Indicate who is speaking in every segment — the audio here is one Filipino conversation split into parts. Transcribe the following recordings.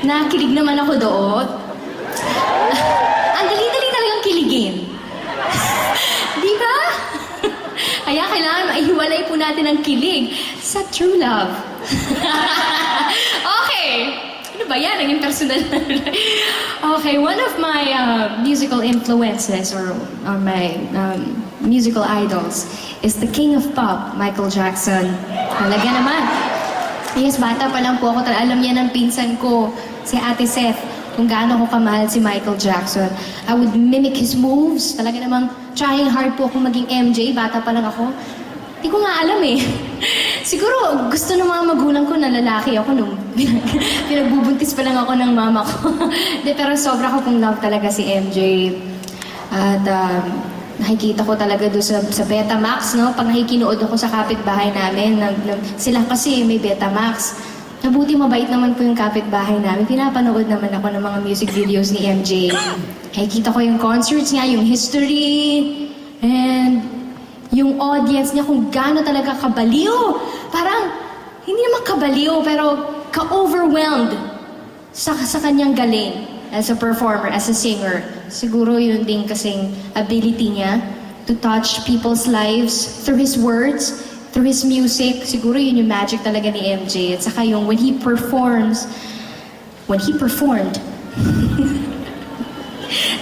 Speaker 1: Nakilig naman ako doon. Ang dali-dali talagang kiligin. Di ba? Kaya kailangan maihiwalay po natin ang kilig sa true love. Okay. Ano ba yan? Naging personal na. Okay, one of my musical influences or my musical idols is the King of Pop, Michael Jackson. Talaga naman. Yes, bata pa lang po ako. Alam niya ng pinsan ko, si Ate Seth, kung gaano ko kamahal si Michael Jackson. I would mimic his moves. Talaga namang trying hard po akong maging MJ. Bata pa lang ako. Hindi ko nga alam eh. Siguro gusto ng mga magulang ko na lalaki ako nung pinagbubuntis pa lang ako ng mama ko. Pero sobra ko pong love talaga si MJ. At nakikita ko talaga doon sa Betamax, no? Pag nakikinood ako sa kapitbahay namin, sila kasi may Betamax. Nabuti mabait naman po yung kapitbahay namin. Pinapanood naman ako ng mga music videos ni MJ. Nakikita ko yung concerts niya, yung history, and yung audience niya kung gaano talaga kabaliw. Parang, hindi naman kabaliw, pero ka-overwhelmed sa kanyang galing as a performer, as a singer. Siguro yun din kasing ability niya to touch people's lives through his words, through his music. Siguro yun yung magic talaga ni MJ. At saka yung when he performed,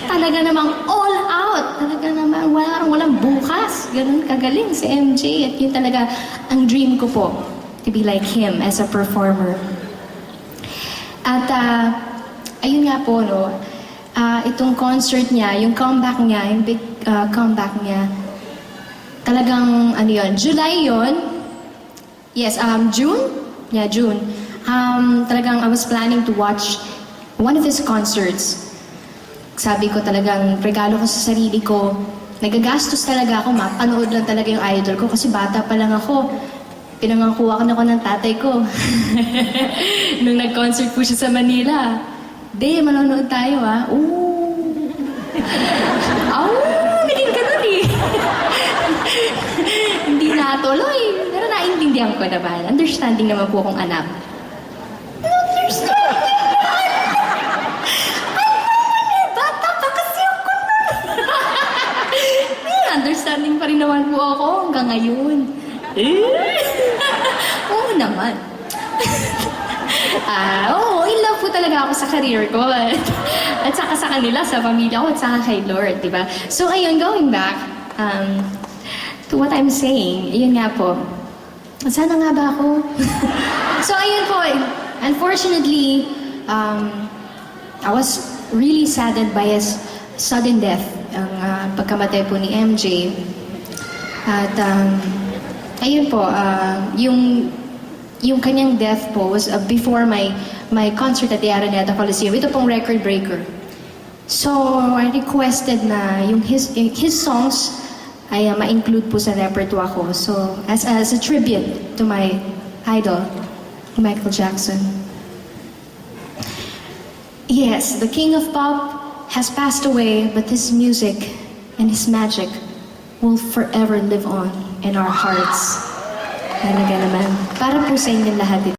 Speaker 1: talaga namang all out. Talaga namang walang bukas. Ganun kagaling si MJ. At yun talaga ang dream ko po, to be like him as a performer. At ayun nga po, no, itong concert niya, yung comeback niya, yung big comeback niya, talagang, ano yun, July yun. Yes, June? Yeah, June. Talagang I was planning to watch one of his concerts. Sabi ko talagang, regalo ko sa sarili ko. Nagagastos talaga ako, mapanood lang talaga yung idol ko kasi bata pa lang ako. Pinangakuha ko na ako ng tatay ko. Nung nag-concert po siya sa Manila. De, manonood tayo ah. Ooh! Naging ganun eh. Hindi natuloy. Pero naintindihan ko naman. Understanding naman po akong anak. Understanding naman! Bata pa kasi ako na. Understanding pa rin naman po ako hanggang ngayon. Oo naman. In love po talaga ako sa career ko. At saka sa kanila, sa pamilya ko, at saka kay Lord, di ba? So, ayun, going back to what I'm saying, ayun nga po. Sana nga ba ako? So, ayun po, unfortunately, I was really saddened by his sudden death, ang pagkamatay po ni MJ. At, ayun po, yung kanyang death po was before my concert at the Araneta Coliseum. Ito pong record breaker. So, I requested na yung his songs ay ma-include po sa repertoire ko. So, as a tribute to my idol, Michael Jackson. Yes, the King of Pop has passed away, but his music and his magic will forever live on in our hearts. Talaga naman. Para po sa inyong lahat ito.